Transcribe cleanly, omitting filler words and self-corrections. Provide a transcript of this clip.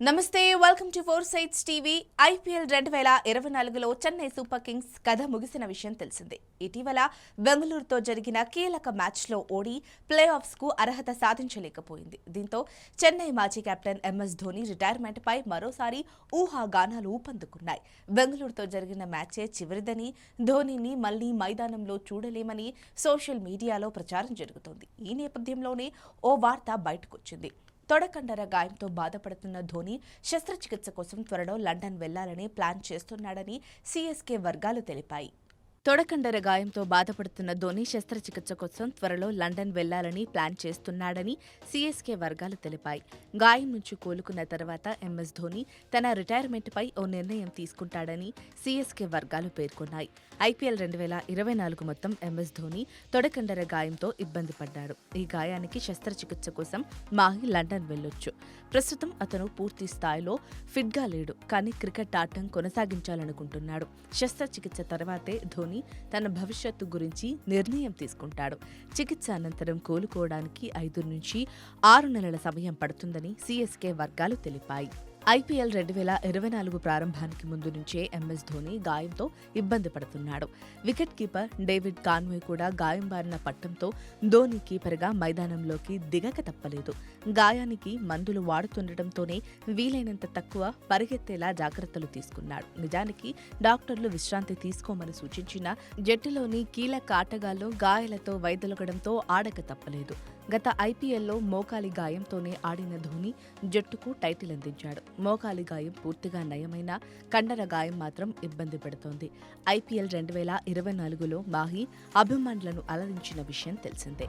నమస్తే, welcome to four sides TV. IPL 2024లో Chennai Super Kings కథ ముగిసిన విషయం తెలిసిందే. ఇటీవల బెంగళూరుతో జరిగిన కీలక మ్యాచ్లో ఓడి ప్లే ఆఫ్స్కు అర్హత సాధించలేకపోయింది. దీంతో చెన్నై మాజీ కెప్టెన్ ఎంఎస్ ధోని రిటైర్మెంట్పై మరోసారి ఊహాగానాలు ఊపందుకున్నాయి. బెంగళూరుతో జరిగిన మ్యాచే చివరిదని, ధోనీని మళ్లీ మైదానంలో చూడలేమని సోషల్ మీడియాలో ప్రచారం జరుగుతోంది. ఈ నేపథ్యంలోనే ఓ వార్త బయటకొచ్చింది. తొడకండర గాయంతో బాధపడుతున్న ధోని శస్త్రచికిత్స కోసం త్వరలో లండన్ వెళ్లాలని ప్లాన్ చేస్తున్నాడని సీఎస్కే వర్గాలు తెలిపాయి. తొడకండర గాయంతో బాధపడుతున్న ధోని శస్త్రచికిత్స కోసం త్వరలో లండన్ వెళ్లాలని ప్లాన్ చేస్తున్నాడని సీఎస్కే వర్గాలు తెలిపాయి. గాయం నుంచి కోలుకున్న తర్వాత ఎంఎస్ ధోని తన రిటైర్మెంట్పై ఓ నిర్ణయం తీసుకుంటాడని సీఎస్కే వర్గాలు పేర్కొన్నాయి. ఐపీఎల్ 2024 మొత్తం ఎంఎస్ ధోని తొడకండర గాయంతో ఇబ్బంది పడ్డాడు. ఈ గాయానికి శస్త్రచికిత్స కోసం మాహి లండన్ వెళ్లొచ్చు. ప్రస్తుతం అతను పూర్తి స్థాయిలో ఫిట్గా లేడు, కానీ క్రికెట్ ఆటం కొనసాగించాలనుకుంటున్నాడు. శస్త్రచికిత్స తర్వాతే ధోని తన భవిష్యత్తు గురించి నిర్ణయం తీసుకుంటాడు. చికిత్స అనంతరం కోలుకోవడానికి 5 నుంచి 6 నెలల సమయం పడుతుందని సీఎస్కే వర్గాలు తెలిపాయి. ఐపీఎల్ 2024 ప్రారంభానికి ముందు నుంచే ఎంఎస్ ధోని గాయంతో ఇబ్బంది పడుతున్నాడు. వికెట్ కీపర్ డేవిడ్ కాన్వే కూడా గాయం బారిన పట్టంతో ధోని కీపర్గా మైదానంలోకి దిగక తప్పలేదు. గాయానికి మందులు వాడుతుండటంతోనే వీలైనంత తక్కువ పరిగెత్తేలా జాగ్రత్తలు తీసుకున్నాడు. నిజానికి డాక్టర్లు విశ్రాంతి తీసుకోమని సూచించిన జట్టులోని కీలక ఆటగాళ్లు గాయాలతో వైదొలగడంతో ఆడక తప్పలేదు. గత ఐపీఎల్లో మోకాలి గాయంతోనే ఆడిన ధోని జట్టుకు టైటిల్ అందించాడు. మోకాలి గాయం పూర్తిగా నయమైన కండర గాయం మాత్రం ఇబ్బంది పెడుతోంది. ఐపీఎల్ 2024లో మాహి అభిమానులను అలరించిన విషయం తెలిసిందే.